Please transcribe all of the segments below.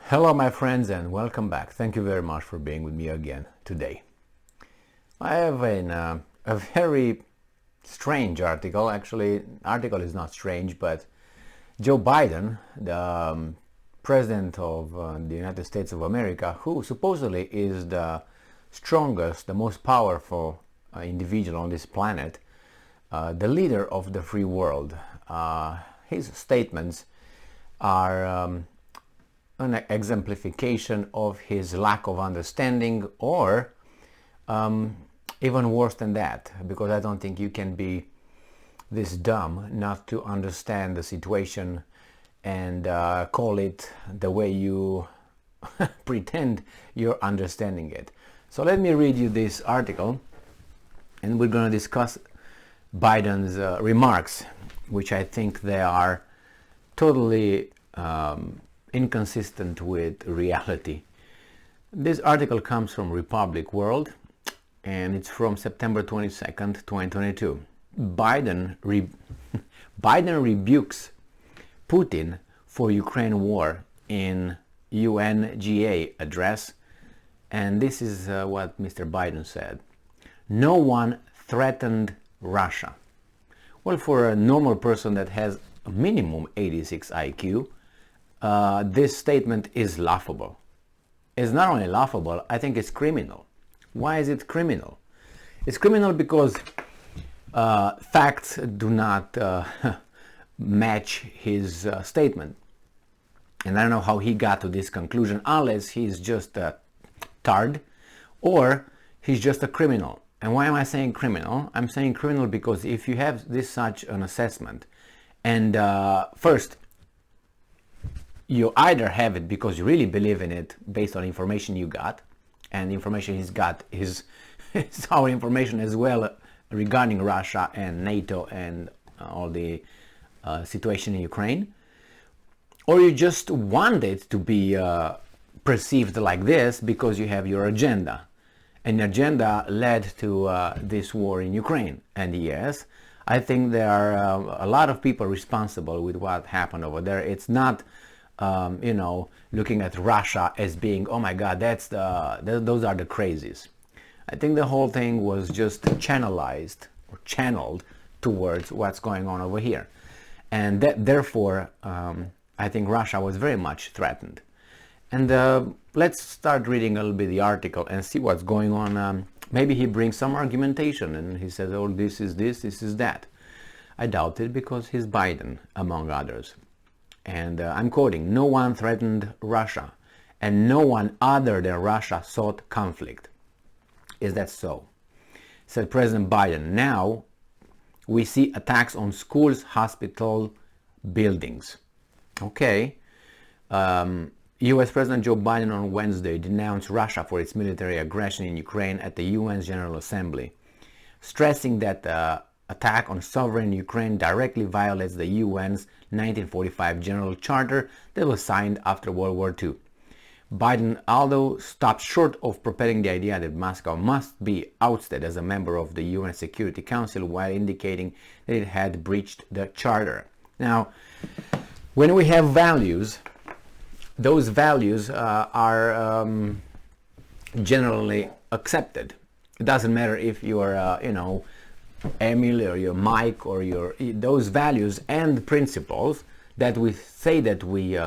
Hello my friends and welcome back. Thank you very much for being with me again today. I have a very strange article. Actually, article is not strange, but Joe Biden, the president of the United States of America, who supposedly is the strongest, the most powerful individual on this planet, the leader of the free world. His statements are an exemplification of his lack of understanding, or even worse than that, because I don't think you can be this dumb not to understand the situation and call it the way you pretend you're understanding it. So let me read you this article, and we're going to discuss Biden's remarks, which I think they are totally inconsistent with reality. This article comes from Republic World, and it's from September 22nd, 2022. Biden rebukes Putin for Ukraine war in UNGA address, and this is what Mr. Biden said. No one threatened Russia. Well, for a normal person that has a minimum 86 IQ, this statement is laughable. It's not only laughable, I think it's criminal. Why is it criminal? It's criminal because facts do not match his statement. And I don't know how he got to this conclusion, unless he's just a tard or he's just a criminal. And why am I saying criminal? I'm saying criminal because if you have this such an assessment, and first, you either have it because you really believe in it based on information you got, and the information he's got is our information as well regarding Russia and NATO and all the situation in Ukraine, or you just want it to be perceived like this because you have your agenda, and the agenda led to this war in Ukraine. And yes, I think there are a lot of people responsible with what happened over there. It's not looking at Russia as being, oh my God, those are the crazies. I think the whole thing was just channelized or channeled towards what's going on over here. And therefore, I think Russia was very much threatened. And let's start reading a little bit the article and see what's going on. Maybe he brings some argumentation and he says, oh, this is this, this is that. I doubt it, because he's Biden, among others. And I'm quoting, no one threatened Russia, and no one other than Russia sought conflict. Is that so? Said President Biden. Now we see attacks on schools, hospital, buildings. Okay. US President Joe Biden on Wednesday denounced Russia for its military aggression in Ukraine at the UN's General Assembly, stressing that attack on sovereign Ukraine directly violates the UN's 1945 General Charter that was signed after World War II. Biden, although stopped short of propelling the idea that Moscow must be ousted as a member of the UN Security Council, while indicating that it had breached the Charter. Now, when we have values, those values are generally accepted. It doesn't matter if you're, Emil or your Mike or those values and principles that we say that we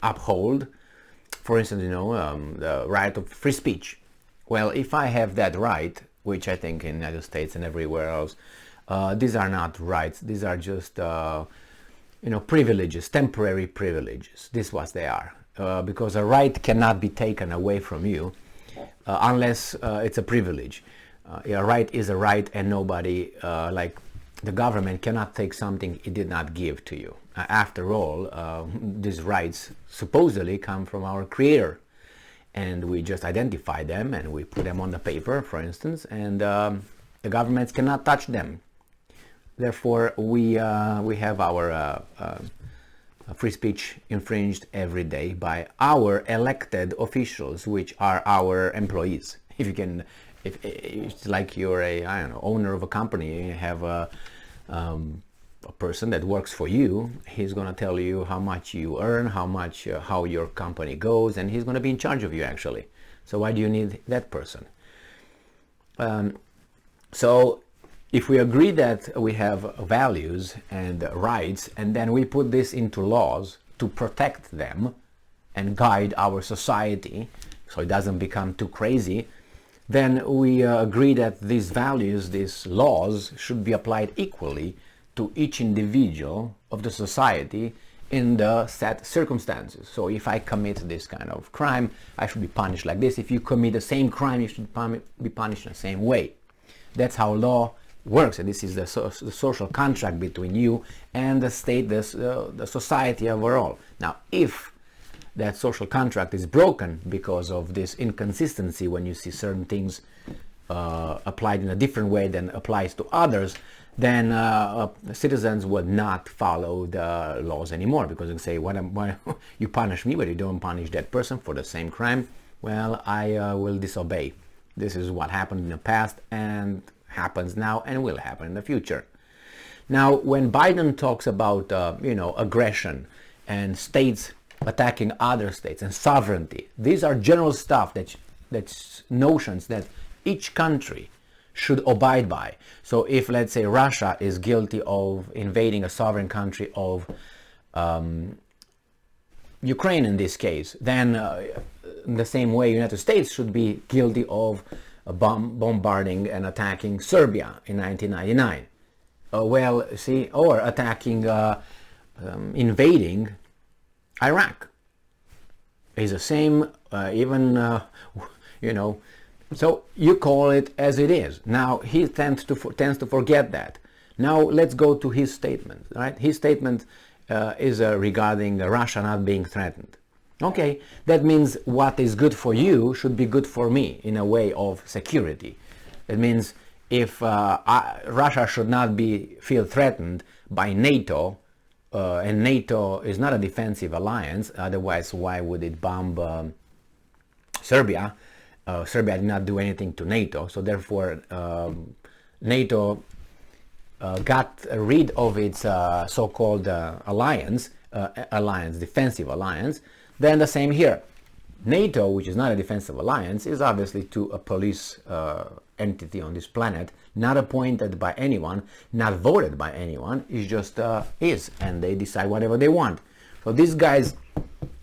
uphold. For instance, the right of free speech. Well, if I have that right, which I think in the United States and everywhere else, these are not rights. These are just privileges, temporary privileges. This is what they are, because a right cannot be taken away from you unless it's a privilege. A right is a right, and nobody, like the government, cannot take something it did not give to you. After all, these rights supposedly come from our Creator, and we just identify them and we put them on the paper, for instance, and the governments cannot touch them. Therefore, we have our free speech infringed every day by our elected officials, which are our employees. If it's like you're a, owner of a company, you have a person that works for you. He's going to tell you how much you earn, how your company goes, and he's going to be in charge of you actually. So why do you need that person? So if we agree that we have values and rights, and then we put this into laws to protect them and guide our society so it doesn't become too crazy, then we agree that these values, these laws, should be applied equally to each individual of the society in the set circumstances. So if I commit this kind of crime, I should be punished like this. If you commit the same crime, you should be punished in the same way. That's how law works, and this is the social contract between you and the state, the society overall. Now, if that social contract is broken because of this inconsistency, when you see certain things applied in a different way than applies to others, then citizens would not follow the laws anymore, because they say, why you punish me but you don't punish that person for the same crime? Well, I will disobey. This is what happened in the past and happens now and will happen in the future. Now, when Biden talks about aggression and states attacking other states and sovereignty, these are general stuff that's notions that each country should abide by. So if, let's say, Russia is guilty of invading a sovereign country of Ukraine in this case, then in the same way United States should be guilty of bombarding and attacking Serbia in 1999. Or attacking, invading Iraq. Is the same, so you call it as it is. Now, he tends to forget that. Now, let's go to his statement, right? His statement is regarding Russia not being threatened. Okay, that means what is good for you should be good for me in a way of security. That means if Russia should not feel threatened by NATO, and NATO is not a defensive alliance, otherwise why would it bomb Serbia? Serbia did not do anything to NATO, so therefore NATO got rid of its so-called defensive alliance. Then the same here. NATO, which is not a defensive alliance, is obviously to a police entity on this planet, not appointed by anyone, not voted by anyone. It just is, and they decide whatever they want. So these guys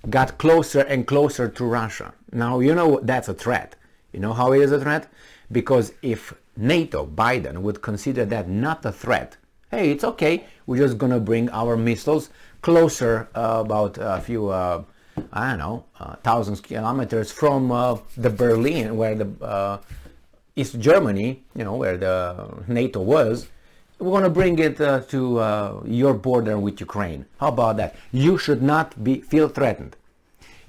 got closer and closer to Russia. Now, that's a threat. You know how it is a threat? Because if NATO, Biden, would consider that not a threat, hey, it's okay, we're just going to bring our missiles closer, about a few, thousands kilometers from the Berlin, where the East Germany, where the NATO was. We're going to bring it to your border with Ukraine. How about that? You should not feel threatened.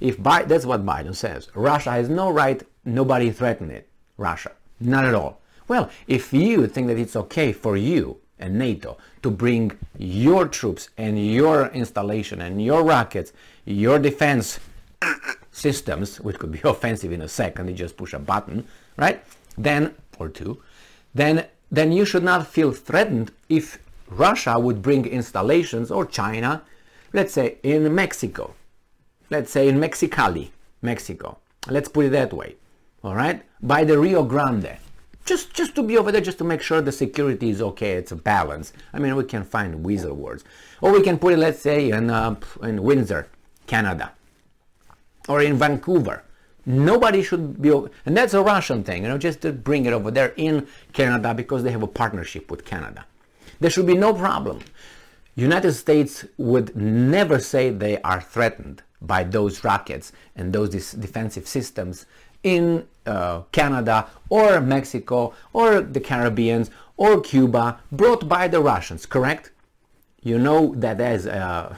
That's what Biden says. Russia has no right, nobody threaten it. Russia. Not at all. Well, if you think that it's okay for you and NATO to bring your troops and your installation and your rockets, your defense systems, which could be offensive in a second, you just push a button, right? Then you should not feel threatened if Russia would bring installations, or China, let's say in Mexico, let's say in Mexicali, Mexico. Let's put it that way, all right? By the Rio Grande. Just to be over there, just to make sure the security is okay, it's a balance. I mean, we can find weasel words. Or we can put it, let's say, in Windsor, Canada. Or in Vancouver. Nobody should be, and that's a Russian thing, just to bring it over there in Canada, because they have a partnership with Canada. There should be no problem. United States would never say they are threatened by those rockets and those defensive systems in Canada or Mexico or the Caribbean or Cuba, brought by the Russians, correct? You know that is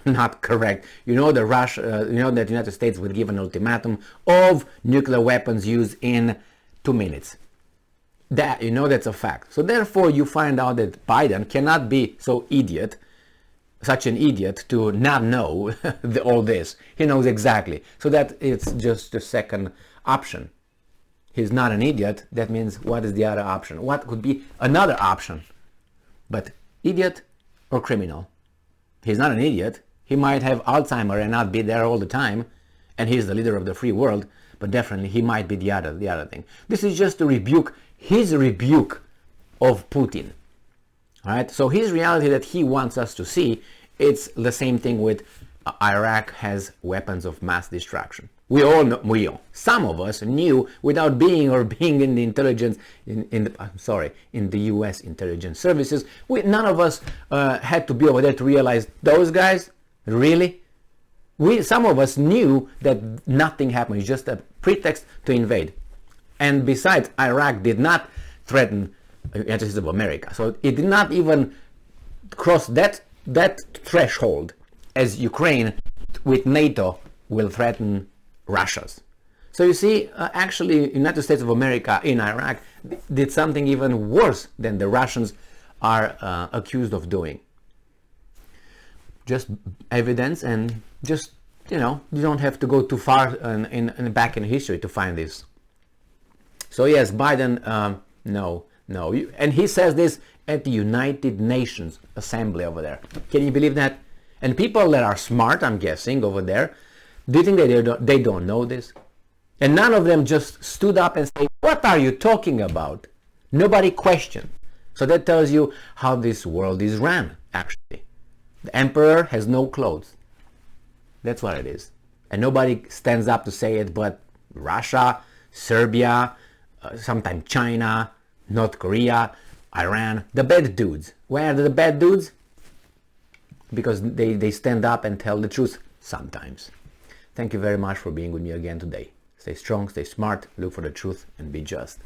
not correct. You know that that the United States would give an ultimatum of nuclear weapons use in 2 minutes. That's a fact. So therefore, you find out that Biden cannot be such an idiot to not know all this. He knows exactly. So that it's just the second option. He's not an idiot. That means, what is the other option? What could be another option? But idiot, or criminal. He's not an idiot. He might have Alzheimer and not be there all the time, and he's the leader of the free world, but definitely he might be the other thing. This is just a rebuke, his rebuke of Putin. All right? So his reality that he wants us to see, it's the same thing with Iraq has weapons of mass destruction. We all know, some of us knew without being in the intelligence, in the U.S. intelligence services. None of us had to be over there to realize those guys, really? Some of us knew that nothing happened. It's just a pretext to invade. And besides, Iraq did not threaten the United States of America. So it did not even cross that threshold as Ukraine with NATO will threaten Russia's. So you see, actually, United States of America in Iraq did something even worse than the Russians are accused of doing. Just evidence, and just, you don't have to go too far back in history to find this. So yes, Biden, no. And he says this at the United Nations Assembly over there. Can you believe that? And people that are smart, I'm guessing, over there, do you think they don't know this? And none of them just stood up and said, what are you talking about? Nobody questioned. So that tells you how this world is run, actually. The emperor has no clothes. That's what it is. And nobody stands up to say it but Russia, Serbia, sometimes China, North Korea, Iran, the bad dudes. Where are the bad dudes? Because they stand up and tell the truth sometimes. Thank you very much for being with me again today. Stay strong, stay smart, look for the truth, and be just.